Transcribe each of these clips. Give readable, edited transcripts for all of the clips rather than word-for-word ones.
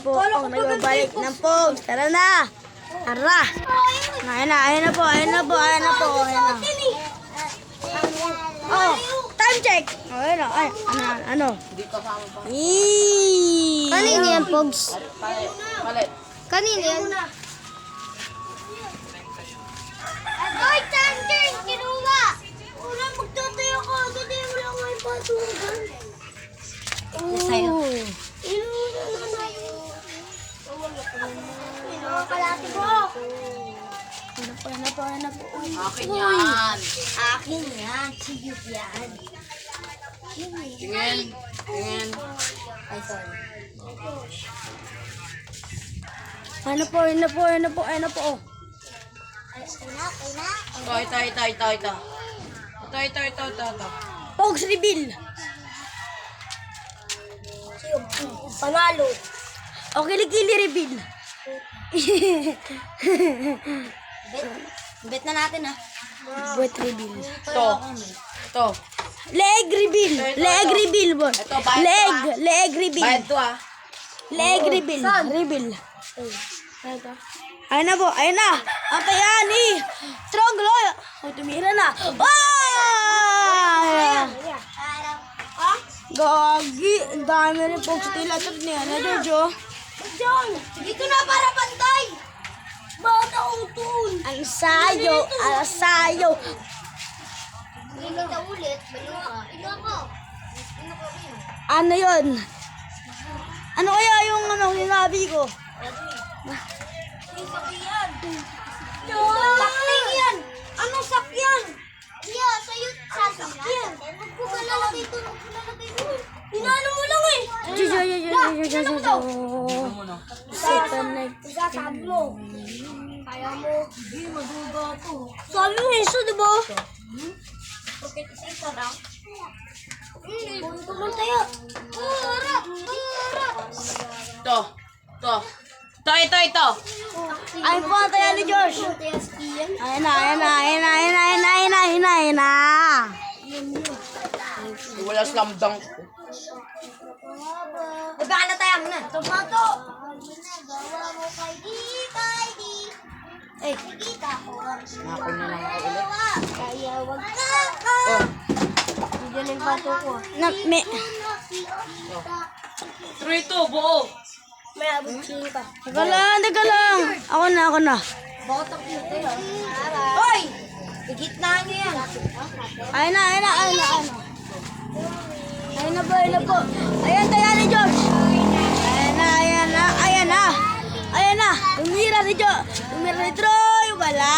po ang nagbabalik ng Pogs. Tara na! Tara! Ayan na po. Oh, time check! Ano? Kanina yan, Pogs? Palit. Kanina yan? Ay, Thunder! Kinuha! Wala, magtatayo ko. Dati mo lang may patugan. Sa'yo. Inuuna na tayo. Kalati ko. Ano po. Akin yan. Akin yan. Sigip yan. Tingin. Ay, sorry. Ano po. Ay, Ito. Pogs reveal. Panalo. O kilikili reveal. Bet na natin, ha? Wet reveal. Ito. Leg reveal. Leg reveal, bon. Ito, bayad to, Leg reveal. Bayad to ah. Leg reveal. Reveal. Ayun na po. Ayun na. Ang kaya ni Strong Loy. O, tumira na. Gagi. Ang dami rin po sa tilatag niya. Na, Jojo. John, dito na para pantay. Bata utol. Ang sayo. Hindi ka ulit. Ino ako. Ano yun? Ano kaya yung sinabi ko? Sakyan. Sakling yan. Anong sakyan? Yeah, sa'yo sasakyan. Huwag ko lalagay ito. Inaano mo lang eh. Isasabi mo. Kaya mo. Hindi, maduga to. Sabi mo iso, di ba? Bakit isa lang? Tulong tayo. Harap. Ito. Ay po, tayo ni Josh. Ayun na. Wala slam dunk. Baba na tayo muna. Tomato. Ginagawa mo kay di. Ay, Kita ko. Ako na lang ako ulit. Kaya wag ka. Oh. Diyan yung pato ko. may, 3-2, buo. May abot sili pa. teka lang. Ako na. Bakit ang cute yun? Hoy! Higit na niyo yan. Ayun na po. Ayan, tayo ni Josh. Ayan na. Tumira ni Troy. Wala.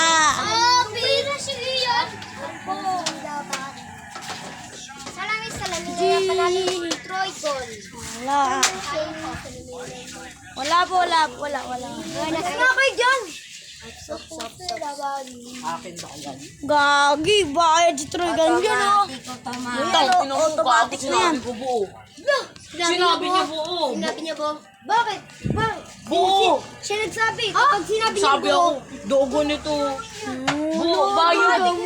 Pira sige yan. Ako, dapat. Salamin niya panalo ni Troy Cole. Wala. Ano kayo dyan? Akin ba agad? Gagi, bayad si Troy ganyan, oh. Automatic na yan. Sinabi ko buo. Sinabi niya buo. Sinabi niya ba? Bakit? Buo. Siya nagsabi. Kapag sinabi niya Sabi ako, dogo nito. Buo, bayad. Pag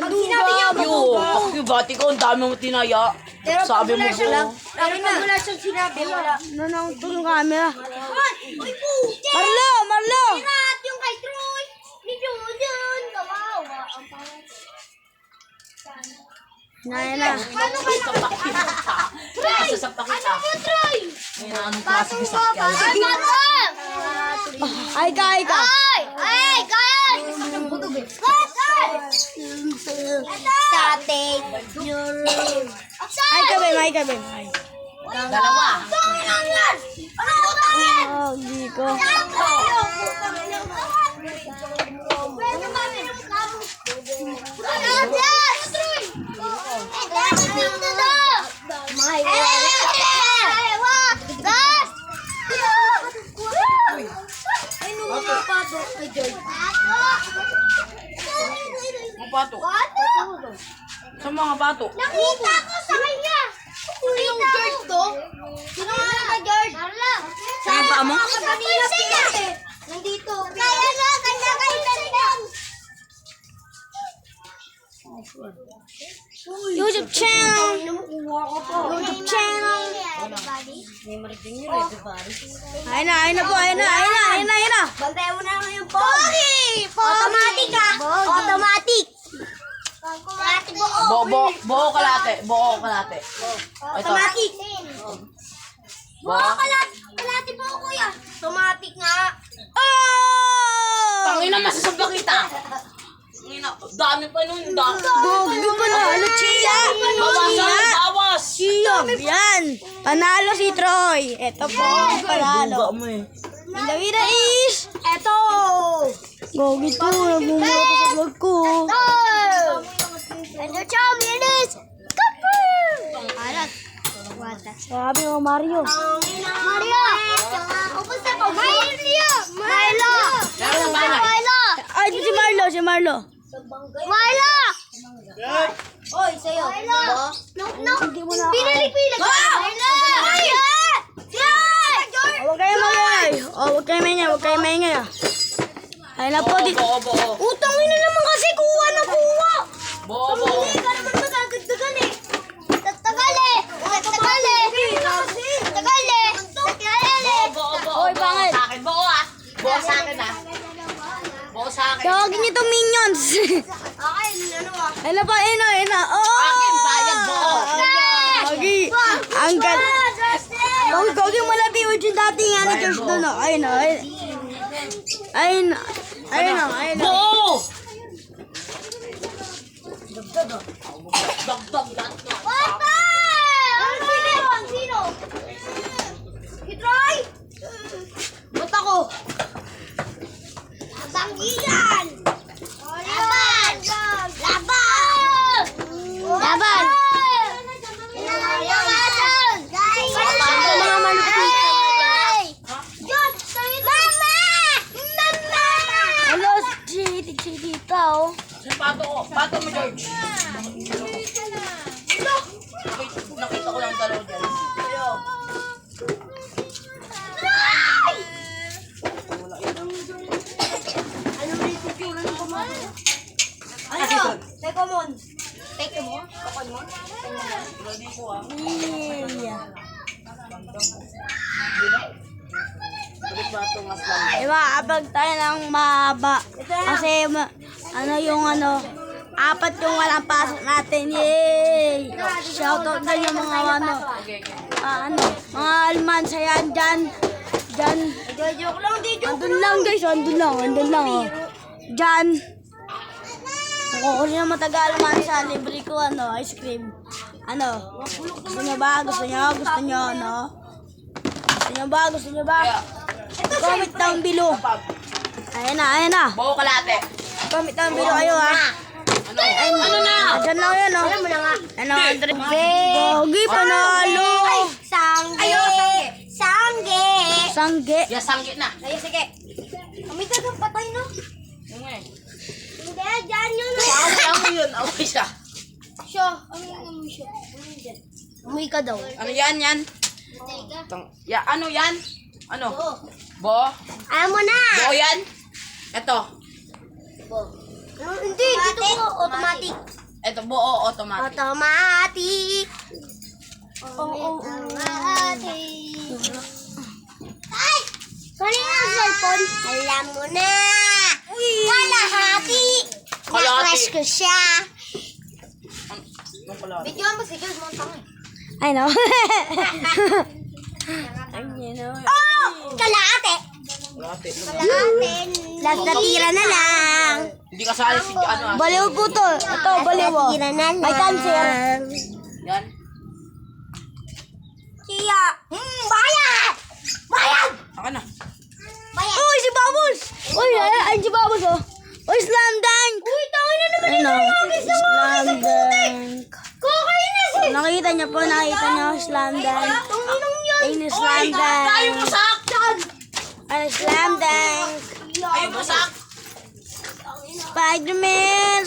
sinabi niya ba? Pakibati ko, ang dami mo tinaya. Pero Sabi mo buo. Pero pag wala siyang sinabi, wala. Nanang yung camera. Uy, puti! Marlo! Lahat yung kay Troy! Ni Julian! Kawawa! Ang pangat. Na. Paano ka na? Troy! Sasapak kita. Ano mo, Troy? Ngayon, anong klase ng sakyan? Ay ka. Ay, guys! Sate! Ay ka, Ben. Dalawa. Ano ko tayo? Oh, di ko. Ang bato. Sa mga bato. Nakita ko sa kanya! Yung George to? Sino ka, George? Carla! Saan pa mo? Kanina nandito. Kaya na, kanya kayo nandang. YouTube channel. YouTube channel. Ayun na po, ayun na. Bantayan mo na lang yung Pogi! Automatic ha! Automatic! Automatic buo! Buo kalate. Automatic! Buo kalati buo kuya! Automatic nga! Oh! Tangina, masasabla kita. Tangina, dami pa nun. Gogo pa na, ano, Chia? Bawas. Chia, yan. Panalo si Troy. Ito po, panalo. mo eh. And the winner is, eto. Gogo to, nagbumura ko sa vlog ko. And the champion is Copper! Sabi mo, Mario. Mario! Kumusta ko? Milo! Ay, si Marlo. Milo! Oy, sa'yo. No. Pinili-pili ka. Milo! Huwag kayo maingay. Huwag kayo maingay. Ayun na po. Buo. Utang ina naman kasi kuha na kuha. Buo. Hindi ka naman magagagdagan eh. Tatagal eh. Tatagal eh. Oy, pangit. Sa akin, buo ah. Buo sa akin ah. Buo sa akin. Tawagin niyo itong minions. Akin, ano ah. Ayun na po, ayun na. Oh! Akin, bayad buo. Gogi. Ang ganda. Gogi mo labi mo yung dating ano, George doon. Ayun na. Buo. Dagdag lahat na. Papa! Ang sino? Kitroy! Ba't ako? Tanggilan! Laban! Laban! Mga malupit. Hello, si Tita, oh. Sa pato mo, George. Nakita ko lang dalawa dyan. Teko mo? Ready ko ah. Yeah. Balik ba ito mas lang? Diba, abag tayo ng mahaba. Kasi, apat yung walang pasok natin. Yay! Shoutout din yung mga mga almansa yan dyan. Joke lang, di joke. Andun lang guys, andun lang. Oh. Dyan. Kung sino matagal almansa, libre ko ice cream. Gusto nyo ba? Gusto nyo ba? Comment down below. Ayan na. Buo kalate. Comment down below kayo ha. Ano na? Diyan lang yan oh. Alam mo na nga. Gogi, panalo. Sangge. Ya, sanggit na. Ay, sige. Kami dagang patay, no? Yung eh. Hindi, dyan yun. Amoy yun. Amoy siya. Siya. Ano siya? Umuwi ka daw. Ano yan? Ya, ano yan? Ano? Bo? Alam mo na. Bo yan? Ito. Hindi, dito ko. Automatic. Ito, buo automatic. Automatic. Automatic. Ay! Kanina ang cellphone. Alam mo na. Kalahati. Na-crash ko siya. Anong kalate? Video mo si Jules Montang eh. I know. Oh! Kalahati. Kalate. Last na tira na lang. Hindi kasali si ano ah. Baliw po to. Ito, baliw oh. Tira na lang. May cancer. Yan. Siya. Bayad! Bayad! Saka na. Bayad! Uy, si Bubbles! Uy, ay si Bubbles oh. Uy, slam dunk! Uy, tawin na naman Ayun oh. yung Slam dunk. Kakain na si... Nakita niyo po, slam dunk. Tunginong yun. Ayun, slam dunk. Tayo masak! Ay, slam dunk. Tayo masak! Spider-Man.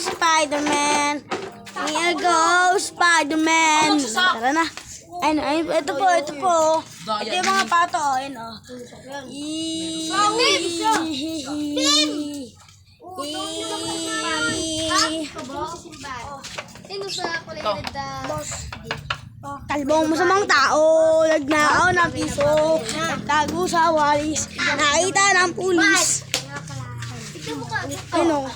Here goes Spider-Man. Tara na. Ayun, ito po. Ito yung mga pato. Ayun oh. Sino sa kulay Ito. red Kalbong masamang tao, nagnakaw ng piso, nagtago sa walis, nakita ng pulis. Ano?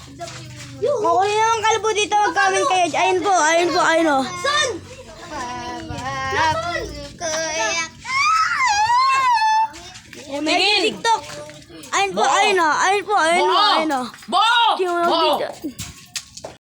Kung ano naman kalbo dito, mag-comment kayo. Ayun po, ayun po, ayun o. Saan? May TikTok. Ayun po, ayun o, ayun po, ayun o, ayun o. Bo! Yung Bo! video.